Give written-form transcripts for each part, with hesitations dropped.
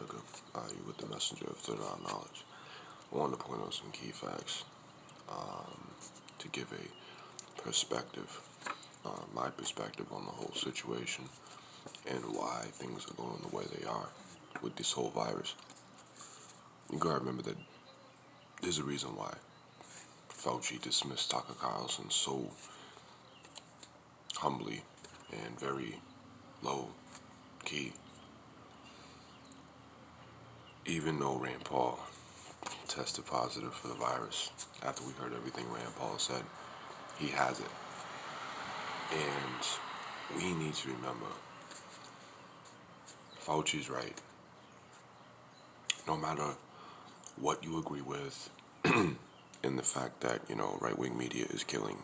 America. You with the messenger of third eye knowledge. I wanted to point out some key facts to give a perspective, my perspective on the whole situation and why things are going the way they are with this whole virus. You gotta remember that there's a reason why Fauci dismissed Tucker Carlson so humbly and very low key. Even though Rand Paul tested positive for the virus, after we heard everything Rand Paul said, he has it. And we need to remember, Fauci's right. No matter what you agree with in the fact that, right-wing media is killing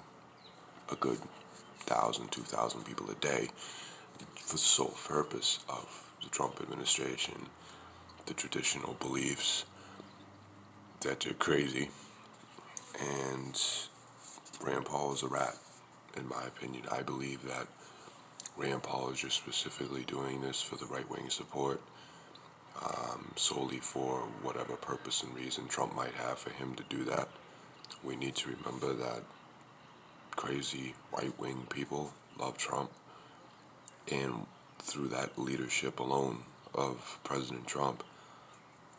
a good 1,000, 2,000 people a day for the sole purpose of the Trump administration, the traditional beliefs that they're crazy, and Rand Paul is a rat, in my opinion. I believe that Rand Paul is just specifically doing this for the right-wing support, solely for whatever purpose and reason Trump might have for him to do that. We need to remember that crazy right-wing people love Trump, and through that leadership alone of President Trump,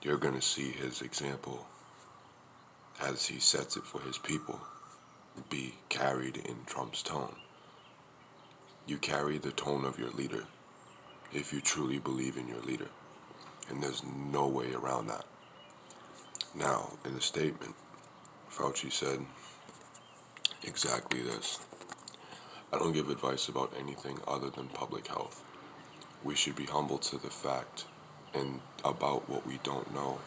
you're going to see his example as he sets it for his people be carried in Trump's tone. You carry the tone of your leader if you truly believe in your leader, and there's no way around that. Now, in the statement, Fauci said exactly this: I don't give advice about anything other than public health. We should be humble to the fact and about what we don't know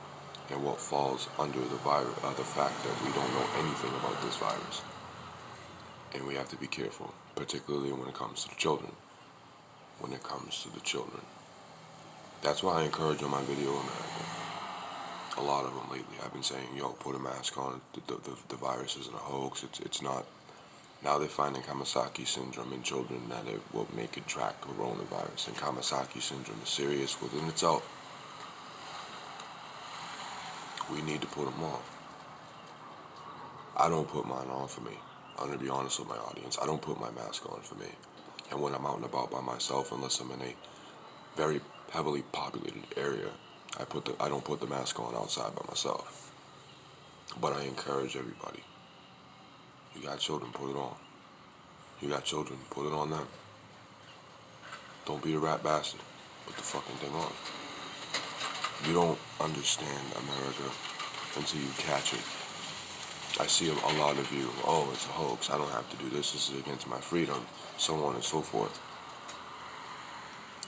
and what falls under the fact that we don't know anything about this virus. And we have to be careful, particularly when it comes to the children. That's why I encourage on my video America. A lot of them lately, I've been saying, put a mask on. The virus isn't a hoax. It's not. Now they're finding Kamasaki syndrome in children that it will make it track coronavirus. And Kamasaki syndrome is serious within itself. We need to put them on. I don't put mine on for me. I'm going to be honest with my audience. I don't put my mask on for me. And when I'm out and about by myself, unless I'm in a very heavily populated area, I don't put the mask on outside by myself. But I encourage everybody. You got children, put it on. You got children, put it on them. Don't be a rat bastard. Put the fucking thing on. You don't understand America until you catch it. I see a lot of you, it's a hoax, I don't have to do this is against my freedom, so on and so forth.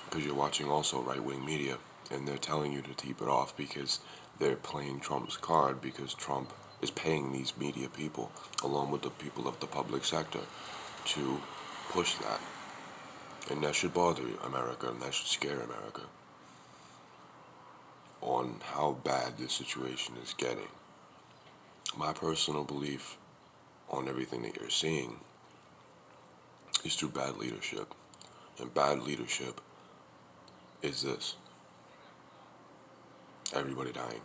Because you're watching also right-wing media, and they're telling you to keep it off because they're playing Trump's card, because Trump is paying these media people, along with the people of the public sector, to push that. And that should bother America, and that should scare America on how bad this situation is getting. My personal belief on everything that you're seeing is through bad leadership. And bad leadership is this: everybody dying,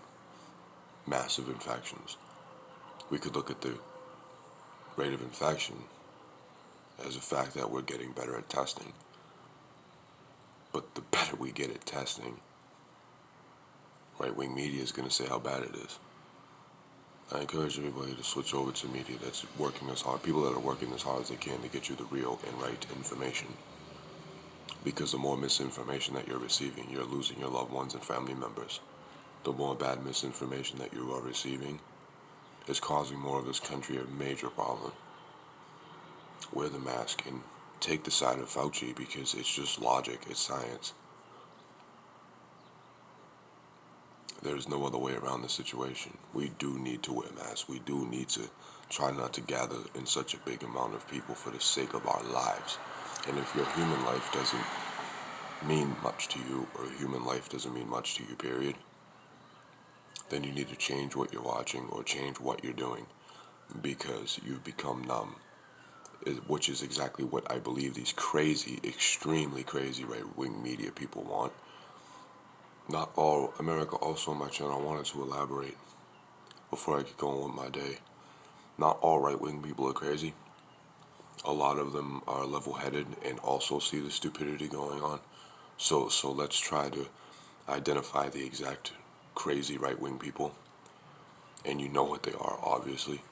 massive infections. We could look at the rate of infection as a fact that we're getting better at testing. But the better we get at testing, right-wing media is going to say how bad it is. I encourage everybody to switch over to media that's working as hard, people that are working as hard as they can to get you the real and right information. Because the more misinformation that you're receiving, you're losing your loved ones and family members. The more bad misinformation that you are receiving is causing more of this country a major problem. Wear the mask and take the side of Fauci, because it's just logic, it's science. There's no other way around the situation. We do need to wear masks. We do need to try not to gather in such a big amount of people for the sake of our lives. And if your human life doesn't mean much to you, or human life doesn't mean much to you, period, then you need to change what you're watching or change what you're doing, because you've become numb, which is exactly what I believe these crazy, extremely crazy right-wing media people want. Not all, America, also on my channel, I wanted to elaborate before I get going with my day. Not all right-wing people are crazy. A lot of them are level-headed and also see the stupidity going on. So let's try to identify the exact crazy right-wing people. And you know what they are, obviously.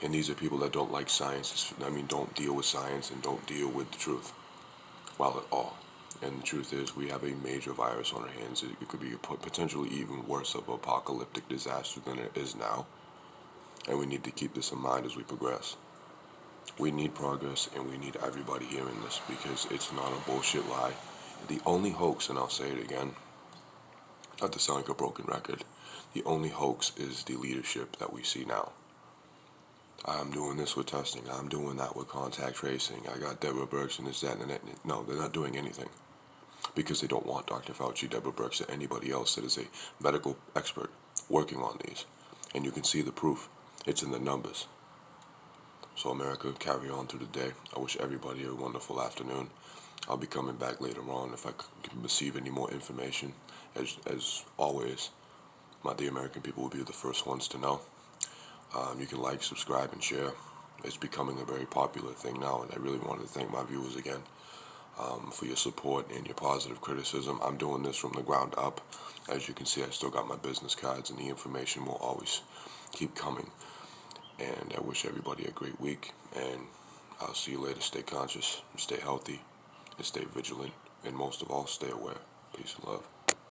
And these are people that don't like science. I mean, don't deal with science and don't deal with the truth. Well, at all. And the truth is, we have a major virus on our hands. It could be potentially even worse of an apocalyptic disaster than it is now. And we need to keep this in mind as we progress. We need progress, and we need everybody hearing this because it's not a bullshit lie. The only hoax, and I'll say it again, not to sound like a broken record, the only hoax is the leadership that we see now. I'm doing this with testing. I'm doing that with contact tracing. I got Deborah Birx and this, that, and that. No, they're not doing anything because they don't want Dr. Fauci, Deborah Birx, or anybody else that is a medical expert working on these. And you can see the proof. It's in the numbers. So America, carry on through the day. I wish everybody a wonderful afternoon. I'll be coming back later on if I can receive any more information. As always, the American people will be the first ones to know. You can like, subscribe, and share. It's becoming a very popular thing now, and I really wanted to thank my viewers again for your support and your positive criticism. I'm doing this from the ground up. As you can see, I still got my business cards, and the information will always keep coming. And I wish everybody a great week, and I'll see you later. Stay conscious, stay healthy, and stay vigilant, and most of all, stay aware. Peace and love.